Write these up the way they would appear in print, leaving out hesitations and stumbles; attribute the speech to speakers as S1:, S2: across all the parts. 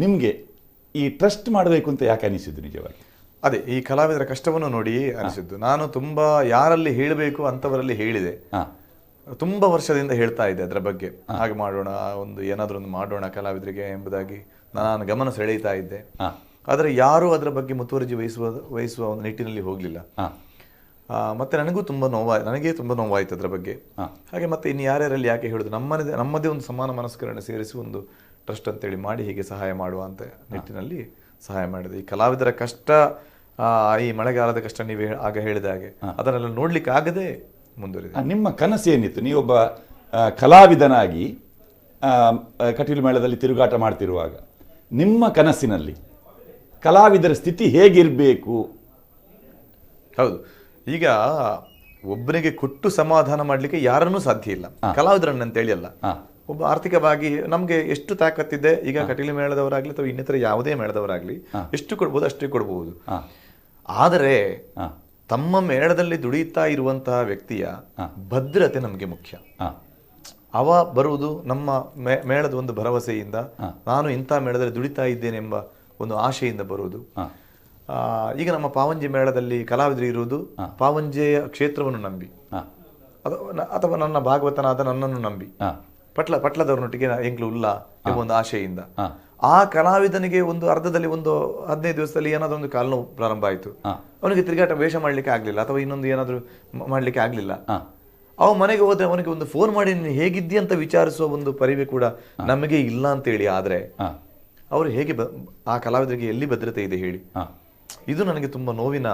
S1: ನಿಮಗೆ ಈ ಟ್ರಸ್ಟ್ ಮಾಡಬೇಕು ಅಂತ ಯಾಕೆ ಅನಿಸಿದ್ದು ನಿಜವಾಗಿ?
S2: ಅದೇ ಈ ಕಲಾವಿದರ ಕಷ್ಟವನ್ನು ನೋಡಿ ಅನಿಸಿದ್ದು. ನಾನು ತುಂಬಾ ಯಾರಲ್ಲಿ ಹೇಳಬೇಕು ಅಂತವರಲ್ಲಿ ಹೇಳಿದೆ. ತುಂಬಾ ವರ್ಷದಿಂದ ಹೇಳ್ತಾ ಇದ್ದೆ ಅದರ ಬಗ್ಗೆ, ಹಾಗೆ ಮಾಡೋಣ, ಏನಾದ್ರೂ ಒಂದು ಮಾಡೋಣ ಕಲಾವಿದರಿಗೆ ಎಂಬುದಾಗಿ ನಾನು ಗಮನ ಸೆಳೆಯುತ್ತಾ ಇದ್ದೆ. ಆದರೆ ಯಾರೂ ಅದರ ಬಗ್ಗೆ ಮುತುವರ್ಜಿ ವಹಿಸುವ ಒಂದು ನಿಟ್ಟಿನಲ್ಲಿ ಹೋಗಲಿಲ್ಲ. ಮತ್ತೆ ನನಗೆ ತುಂಬಾ ನೋವಾಯಿತು ಅದರ ಬಗ್ಗೆ. ಹಾಗೆ ಮತ್ತೆ ಇನ್ನು ಯಾರ್ಯಾರಲ್ಲಿ ಯಾಕೆ ಹೇಳುದು, ನಮ್ಮದೇ ಒಂದು ಸಮಾನ ಮನಸ್ಕರನ್ನು ಸೇರಿಸಿ ಒಂದು ಟ್ರಸ್ಟ್ ಅಂತೇಳಿ ಮಾಡಿ ಹೀಗೆ ಸಹಾಯ ಮಾಡುವ ಅಂತ ನಿಟ್ಟಿನಲ್ಲಿ ಸಹಾಯ ಮಾಡಿದೆ. ಈ ಕಲಾವಿದರ ಕಷ್ಟ, ಈ ಮಳೆಗಾಲದ ಕಷ್ಟ ನೀವು ಆಗ ಹೇಳಿದ ಹಾಗೆ ಅದನ್ನೆಲ್ಲ ನೋಡ್ಲಿಕ್ಕೆ ಆಗದೆ ಮುಂದುವರಿದೆ.
S1: ನಿಮ್ಮ ಕನಸು ಏನಿತ್ತು? ನೀವೊಬ್ಬ ಕಲಾವಿದನಾಗಿ ಕಟೀಲು ಮೇಳದಲ್ಲಿ ತಿರುಗಾಟ ಮಾಡ್ತಿರುವಾಗ ನಿಮ್ಮ ಕನಸಿನಲ್ಲಿ ಕಲಾವಿದರ ಸ್ಥಿತಿ ಹೇಗಿರಬೇಕು?
S2: ಹೌದು, ಈಗ ಒಬ್ಬನಿಗೆ ಕೊಟ್ಟು ಸಮಾಧಾನ ಮಾಡ್ಲಿಕ್ಕೆ ಯಾರನ್ನೂ ಸಾಧ್ಯ ಇಲ್ಲ, ಕಲಾವಿದರನ್ನಂತೇಳಿ ಅಲ್ಲ. ಒಬ್ಬ ಆರ್ಥಿಕವಾಗಿ ನಮ್ಗೆ ಎಷ್ಟು ತಾಕತ್ತಿದೆ, ಈಗ ಕಟೀಲು ಮೇಳದವರಾಗ್ಲಿ ಅಥವಾ ಇನ್ನಿತರ ಯಾವುದೇ ಮೇಳದವರಾಗ್ಲಿ ಎಷ್ಟು ಕೊಡ್ಬೋದು ಅಷ್ಟೇ ಕೊಡ್ಬೋದು. ಆದರೆ ತಮ್ಮ ಮೇಳದಲ್ಲಿ ದುಡಿಯುತ್ತಾ ಇರುವಂತಹ ವ್ಯಕ್ತಿಯ ಭದ್ರತೆ ನಮಗೆ ಮುಖ್ಯ. ಅವ ಬರುವುದು ನಮ್ಮ ಮೇಳದ ಒಂದು ಭರವಸೆಯಿಂದ, ನಾನು ಇಂಥ ಮೇಳದಲ್ಲಿ ದುಡಿತಾ ಇದ್ದೇನೆ ಎಂಬ ಒಂದು ಆಶೆಯಿಂದ ಬರುವುದು. ಈಗ ನಮ್ಮ ಪಾವಂಜೆ ಮೇಳದಲ್ಲಿ ಕಲಾವಿದರು ಇರುವುದು ಪಾವಂಜೆಯ ಕ್ಷೇತ್ರವನ್ನು ನಂಬಿ, ಅಥವಾ ನನ್ನ ಭಾಗವತನಾದ ನನ್ನನ್ನು ನಂಬಿ, ಪಟ್ಲದವರೊಟ್ಟಿಗೆ ಎಂಕ್ಲು ಉಲ್ಲ ಎಂಬ ಒಂದು ಆಶೆಯಿಂದ ಆ ಕಲಾವಿದನಿಗೆ ಒಂದು ಅರ್ಧದಲ್ಲಿ 15 ದಿವಸದಲ್ಲಿ ಏನಾದ್ರು ಒಂದು ಕಾಲುನೋವು ಪ್ರಾರಂಭ ಆಯಿತು, ಅವನಿಗೆ ತಿರುಗಾಟ ವೇಷ ಮಾಡ್ಲಿಕ್ಕೆ ಆಗ್ಲಿಲ್ಲ ಅಥವಾ ಇನ್ನೊಂದು ಏನಾದ್ರು ಮಾಡ್ಲಿಕ್ಕೆ ಆಗ್ಲಿಲ್ಲ, ಅವ ಮನೆಗೆ ಹೋದ್ರೆ ಅವನಿಗೆ ಒಂದು ಫೋನ್ ಮಾಡಿ ನೀನು ಹೇಗಿದ್ದಿ ಅಂತ ವಿಚಾರಿಸುವ ಒಂದು ಪರಿವೆ ಕೂಡ ನಮಗೆ ಇಲ್ಲ ಅಂತೇಳಿ. ಆದ್ರೆ ಅವರು ಹೇಗೆ ಆ ಕಲಾವಿದರಿಗೆ ಎಲ್ಲಿ ಭದ್ರತೆ ಇದೆ ಹೇಳಿ? ಇದು ನನಗೆ ತುಂಬಾ ನೋವಿನ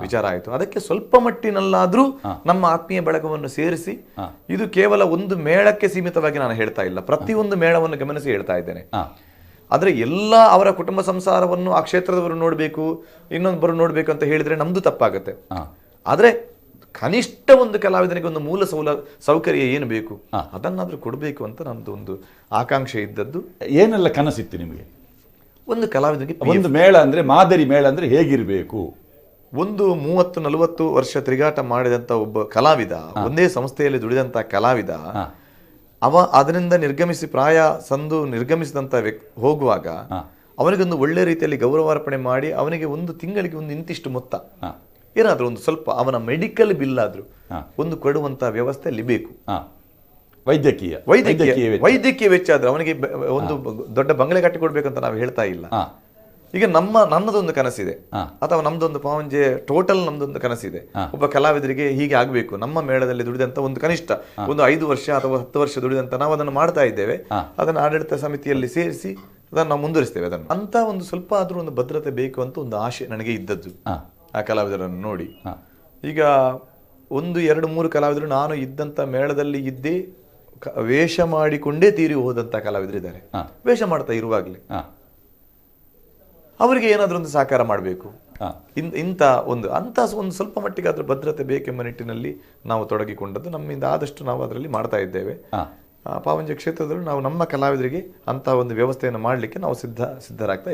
S2: ವಿಚಾರ ಆಯಿತು. ಅದಕ್ಕೆ ಸ್ವಲ್ಪ ಮಟ್ಟಿನಲ್ಲಾದ್ರೂ ನಮ್ಮ ಆತ್ಮೀಯ ಬಳಗವನ್ನು ಸೇರಿಸಿ, ಇದು ಕೇವಲ ಒಂದು ಮೇಳಕ್ಕೆ ಸೀಮಿತವಾಗಿ ನಾನು ಹೇಳ್ತಾ ಇಲ್ಲ, ಪ್ರತಿಯೊಂದು ಮೇಳವನ್ನು ಗಮನಿಸಿ ಹೇಳ್ತಾ ಇದ್ದೇನೆ. ಆದ್ರೆ ಎಲ್ಲ ಅವರ ಕುಟುಂಬ ಸಂಸಾರವನ್ನು ಆ ಕ್ಷೇತ್ರದವರು ನೋಡ್ಬೇಕು, ಇನ್ನೊಬ್ಬರು ನೋಡ್ಬೇಕು ಅಂತ ಹೇಳಿದ್ರೆ ನಮ್ದು ತಪ್ಪಾಗತ್ತೆ. ಆದ್ರೆ ಕನಿಷ್ಠ ಒಂದು ಕಲಾವಿದನಿಗೆ ಒಂದು ಮೂಲ ಸೌಕರ್ಯ ಏನು ಬೇಕು ಅದನ್ನಾದ್ರೂ ಕೊಡಬೇಕು ಅಂತ ನಮ್ದು ಒಂದು ಆಕಾಂಕ್ಷೆ ಇದ್ದದ್ದು.
S1: ಏನೆಲ್ಲ ಕನಸಿತ್ತು ನಿಮಗೆ?
S2: ಒಂದು ಕಲಾವಿದನಿಗೆ
S1: ಒಂದು ಮೇಳ ಅಂದ್ರೆ, ಮಾದರಿ ಮೇಳ ಅಂದ್ರೆ ಹೇಗಿರ್ಬೇಕು?
S2: ಒಂದು 30-40 ವರ್ಷ ತಿರುಗಾಟ ಮಾಡಿದಂತ ಒಬ್ಬ ಕಲಾವಿದ, ಒಂದೇ ಸಂಸ್ಥೆಯಲ್ಲಿ ದುಡಿದಂತ ಕಲಾವಿದ, ಅವ ಅದರಿಂದ ನಿರ್ಗಮಿಸಿ ಪ್ರಾಯ ಸಂದು ನಿರ್ಗಮಿಸಿದಂತ ಹೋಗುವಾಗ ಅವನಿಗೊಂದು ಒಳ್ಳೆ ರೀತಿಯಲ್ಲಿ ಗೌರವಾರ್ಪಣೆ ಮಾಡಿ ಅವನಿಗೆ ಒಂದು ತಿಂಗಳಿಗೆ ಒಂದು ಇಂತಿಷ್ಟು ಮೊತ್ತ ಏನಾದ್ರೂ ಒಂದು ಸ್ವಲ್ಪ ಅವನ ಮೆಡಿಕಲ್ ಬಿಲ್ ಆದ್ರೂ ಒಂದು ಕೊಡುವಂತ ವ್ಯವಸ್ಥೆ ಅಲ್ಲಿ ಬೇಕು. ವೈದ್ಯಕೀಯ ವೆಚ್ಚ ಆದ್ರೆ ಅವನಿಗೆ ಒಂದು ದೊಡ್ಡ ಬಂಗಲೆ ಕಟ್ಟಿ ಕೊಡ್ಬೇಕಂತ ನಾವು ಹೇಳ್ತಾ ಇಲ್ಲ. ಈಗ ನನ್ನದೊಂದು ಕನಸಿದೆ, ಅಥವಾ ನಮ್ದೊಂದು ಪಾವಂಜೆ ಟೋಟಲ್ ನಮ್ದೊಂದು ಕನಸಿದೆ, ಒಬ್ಬ ಕಲಾವಿದರಿಗೆ ಹೀಗೆ ಆಗ್ಬೇಕು. ನಮ್ಮ ಮೇಳದಲ್ಲಿ ದುಡಿದಂತ ಒಂದು ಕನಿಷ್ಠ ಒಂದು 5 ವರ್ಷ ಅಥವಾ 10 ವರ್ಷ ದುಡಿದಂತ ನಾವು ಅದನ್ನು ಮಾಡ್ತಾ ಇದ್ದೇವೆ, ಅದನ್ನು ಆಡಳಿತ ಸಮಿತಿಯಲ್ಲಿ ಸೇರಿಸಿ ಅದನ್ನು ನಾವು ಮುಂದುವರಿಸ್ತೇವೆ. ಅದನ್ನು ಅಂತ ಒಂದು ಸ್ವಲ್ಪ ಆದ್ರೂ ಒಂದು ಭದ್ರತೆ ಬೇಕು ಅಂತ ಒಂದು ಆಶೆ ನನಗೆ ಇದ್ದದ್ದು ಆ ಕಲಾವಿದರನ್ನು ನೋಡಿ. ಈಗ 1-2-3 ಕಲಾವಿದರು ನಾನು ಇದ್ದಂತ ಮೇಳದಲ್ಲಿ ಇದ್ದೇ ವೇಷ ಮಾಡಿಕೊಂಡೇ ತೀರಿ ಹೋದಂತ ಕಲಾವಿದರಿದ್ದಾರೆ. ವೇಷ ಮಾಡ್ತಾ ಇರುವಾಗಲೇ ಅವರಿಗೆ ಏನಾದ್ರೂ ಒಂದು ಸಹಕಾರ ಮಾಡಬೇಕು, ಅಂತ ಒಂದು ಸ್ವಲ್ಪ ಮಟ್ಟಿಗೆ ಅದ್ರ ಭದ್ರತೆ ಬೇಕೆಂಬ ನಿಟ್ಟಿನಲ್ಲಿ ನಾವು ತೊಡಗಿಕೊಂಡದ್ದು. ನಮ್ಮಿಂದ ಆದಷ್ಟು ನಾವು ಅದರಲ್ಲಿ ಮಾಡ್ತಾ ಇದ್ದೇವೆ. ಪಾವಂಜೆ ಕ್ಷೇತ್ರದಲ್ಲಿ ನಾವು ನಮ್ಮ ಕಲಾವಿದರಿಗೆ ಅಂತ ಒಂದು ವ್ಯವಸ್ಥೆಯನ್ನು ಮಾಡಲಿಕ್ಕೆ ನಾವು ಸಿದ್ಧರಾಗ್ತಾ ಇದ್ದೇವೆ.